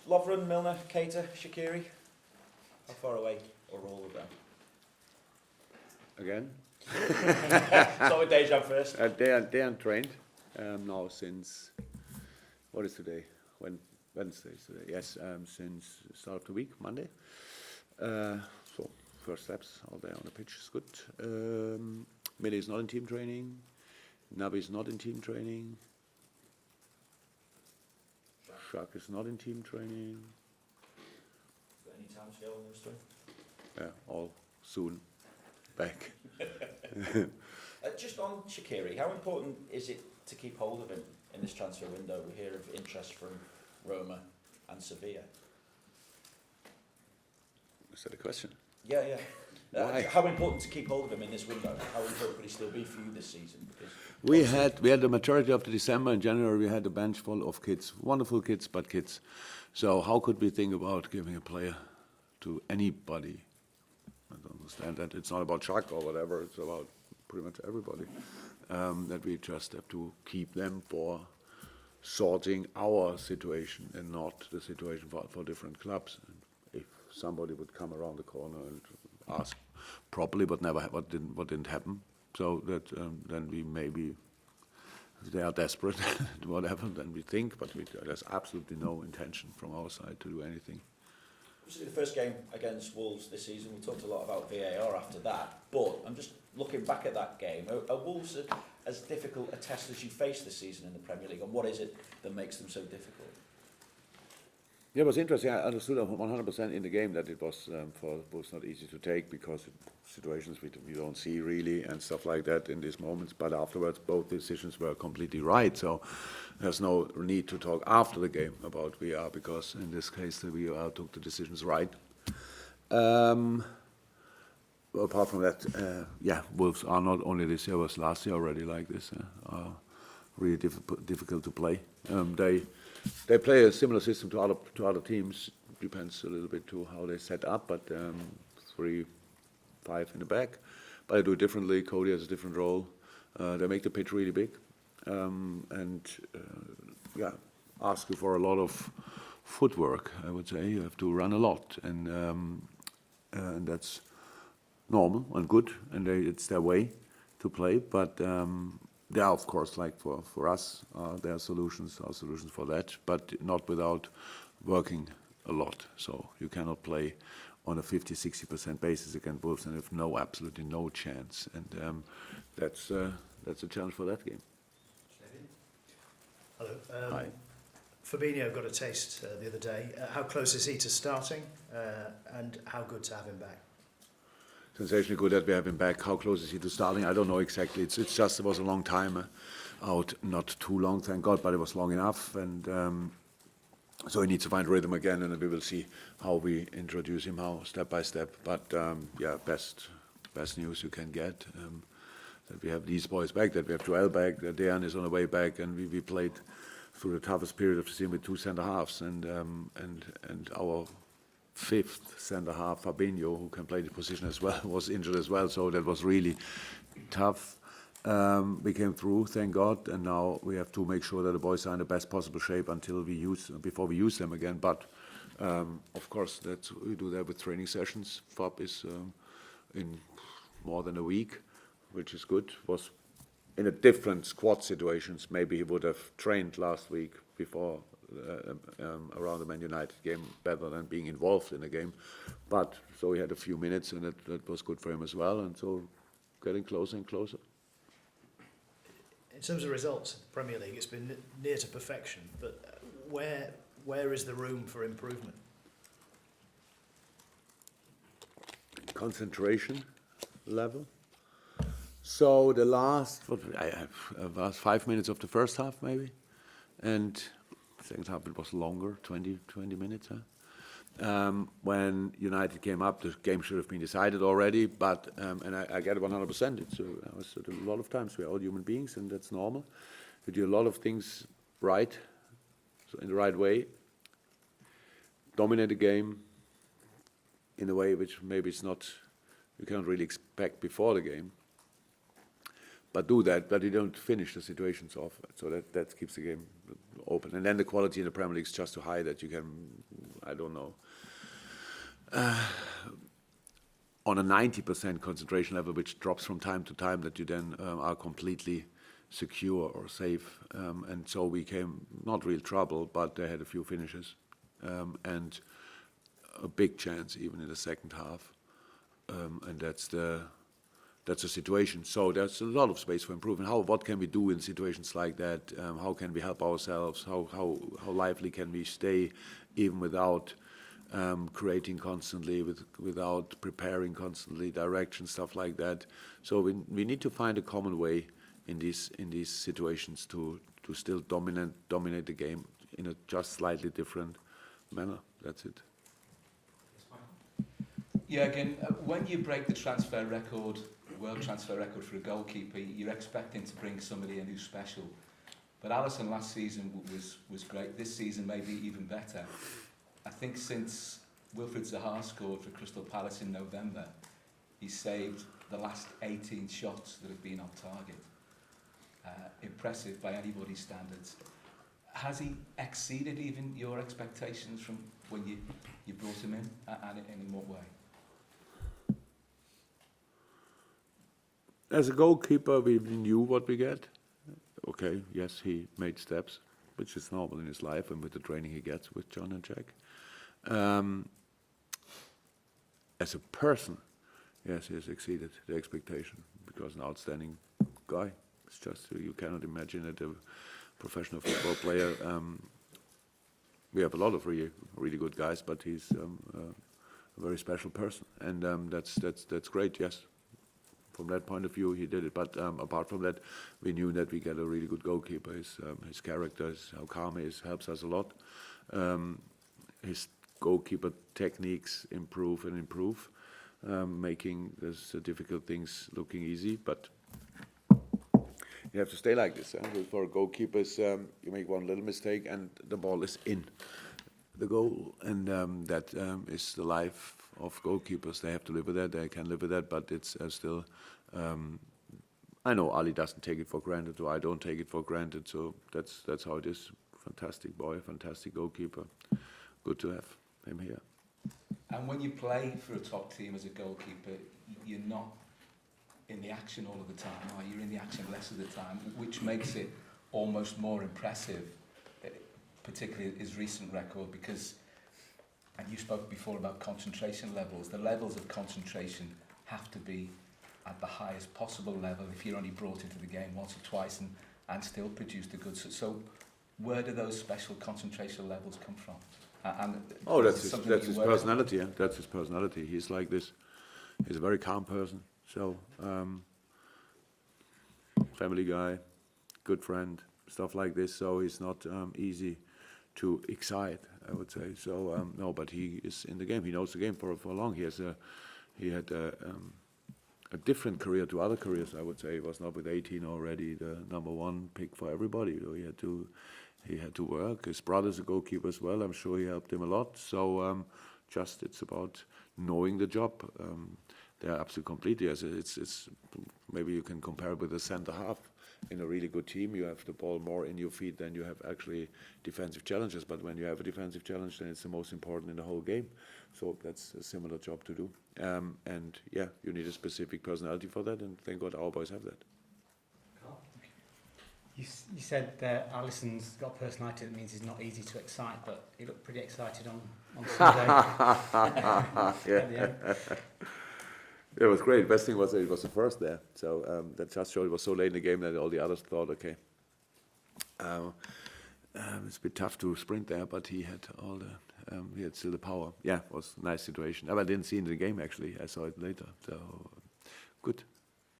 Lovren, Milner, Keita, Shaqiri. How far away are all of them? Again? Start with Dejan first. They are trained now since, what is today? Wednesday is today. Yes, since the start of the week, Monday. So first steps out there on the pitch is good. Mele is not in team training. Nabi is not in team training. Shaq is not in team training. Got any time scale on those three? Yeah, all soon back. Just on Shaqiri, how important is it to keep hold of him in this transfer window? We hear of interest from Roma and Sevilla. Is that a question? Yeah. Why? How important to keep hold of him in this window? How important could he still be for you this season? Because We had the majority of the December and January. We had a bench full of kids, wonderful kids, but kids. So how could we think about giving a player to anybody? I don't understand that. It's not about Chuck or whatever. It's about pretty much everybody. That we just have to keep them for sorting our situation and not the situation for different clubs. And if somebody would come around the corner and ask properly, but never what didn't happen. So that then we maybe, if they are desperate, whatever, then we think, but there's absolutely no intention from our side to do anything. obviously the first game against Wolves this season, we talked a lot about VAR after that, but I'm just looking back at that game. Are Wolves as difficult a test as you face this season in the Premier League, and what is it that makes them so difficult? Yeah, it was interesting. I understood 100% in the game that it was for Wolves not easy to take because situations we don't see really and stuff like that in these moments. But afterwards, both decisions were completely right. So there's no need to talk after the game about VR because in this case the VR took the decisions right. Apart from that, Wolves are not only this year, was last year already like this. Are really difficult to play. They play a similar system to other teams. Depends a little bit to how they set up, but 3-5 in the back. But they do it differently. Cody has a different role. They make the pitch really big, ask you for a lot of footwork. I would say you have to run a lot, and that's normal and good, and it's their way to play. But there are, of course, like for us, there are solutions for that, but not without working a lot. So you cannot play on a 50-60% basis against Wolves and have absolutely no chance. And that's a challenge for that game. Hello. Hi. Fabinho got a taste the other day. How close is he to starting, and how good to have him back? Sensationally good that we have him back. How close is he to starting? I don't know exactly. It's just it was a long time out, not too long, thank God, but it was long enough, and so he needs to find rhythm again, and we will see how we introduce him, how step by step. But best news you can get that we have these boys back, that we have Joel back, that Dejan is on the way back, and we played through the toughest period of the season with two centre halves, and our fifth centre half, Fabinho, who can play the position as well, was injured as well. So that was really tough. We came through, thank God, and now we have to make sure that the boys are in the best possible shape before we use them again. But of course, we do that with training sessions. Fab is in more than a week, which is good. Was in a different squad situations. Maybe he would have trained last week before. Around the Man United game better than being involved in the game, but so he had a few minutes and that was good for him as well, and so getting closer and closer. In terms of results in the Premier League, it's been near to perfection, but where is the room for improvement? Concentration level. So the last 5 minutes of the first half maybe, and second half it was longer, 20 minutes. When United came up, the game should have been decided already. But and I get it 100%. It's a lot of times we're all human beings, and that's normal. We do a lot of things right, so in the right way. Dominate the game in a way which maybe it's not. You cannot really expect before the game. but do that, but you don't finish the situations off. So that keeps the game open. And then the quality in the Premier League is just too high that you can, I don't know, on a 90% concentration level, which drops from time to time, that you then are completely secure or safe. And so we came, not real trouble, but they had a few finishes and a big chance even in the second half. And that's the situation. So there's a lot of space for improvement. What can we do in situations like that? How can we help ourselves? How lively can we stay even without creating constantly, without preparing constantly, direction, stuff like that. So we need to find a common way in these situations to still dominate the game in a just slightly different manner. That's it. Jurgen, when you break the transfer record, world transfer record for a goalkeeper, you're expecting to bring somebody in who's special. But Alisson last season was great. This season maybe even better. I think since Wilfried Zaha scored for Crystal Palace in November, he's saved the last 18 shots that have been on target. Impressive by anybody's standards. Has he exceeded even your expectations from when you brought him in, and in what way? As a goalkeeper, we knew what we get. Okay, yes, he made steps, which is normal in his life and with the training he gets with John and Jack. As a person, yes, he has exceeded the expectation because an outstanding guy. It's just, you cannot imagine that a professional football player, we have a lot of really good guys, but he's a very special person. And that's great, yes. From that point of view, he did it. But apart from that, we knew that we get a really good goalkeeper. His character, how calm he is, helps us a lot. His goalkeeper techniques improve, making these difficult things looking easy. But you have to stay like this. For goalkeepers, you make one little mistake and the ball is in the goal. And that is the life of goalkeepers. They have to live with that. They can live with that, but it's still... I know Ali doesn't take it for granted, or I don't take it for granted, so that's how it is. Fantastic boy, fantastic goalkeeper. Good to have him here. And when you play for a top team as a goalkeeper, you're not in the action all of the time, or you're in the action less of the time, which makes it almost more impressive, particularly his recent record, because, and you spoke before about concentration levels, the levels of concentration have to be at the highest possible level if you're only brought into the game once or twice and still produce the goods. So where do those special concentration levels come from? That's his personality. Yeah? That's his personality. He's like this. He's a very calm person. So family guy, good friend, stuff like this. So he's not easy to excite, I would say. So no, but he is in the game. He knows the game for long. He had a different career to other careers, I would say. He was not with 18 already the number one pick for everybody. He had to work. His brother's a goalkeeper as well. I'm sure he helped him a lot. So just it's about knowing the job. They're absolutely completely. It's maybe you can compare it with a centre half. In a really good team, you have the ball more in your feet than you have actually defensive challenges. But when you have a defensive challenge, then it's the most important in the whole game. So that's a similar job to do. And yeah, you need a specific personality for that, and thank God our boys have that. You said that Alisson's got a personality that means he's not easy to excite, but he looked pretty excited on Sunday. Yeah. It was great. Best thing was that it was the first there. So that just showed it was so late in the game that all the others thought, okay, it's a bit tough to sprint there, but he had he had still the power. Yeah, it was a nice situation. I didn't see it in the game actually. I saw it later. So good.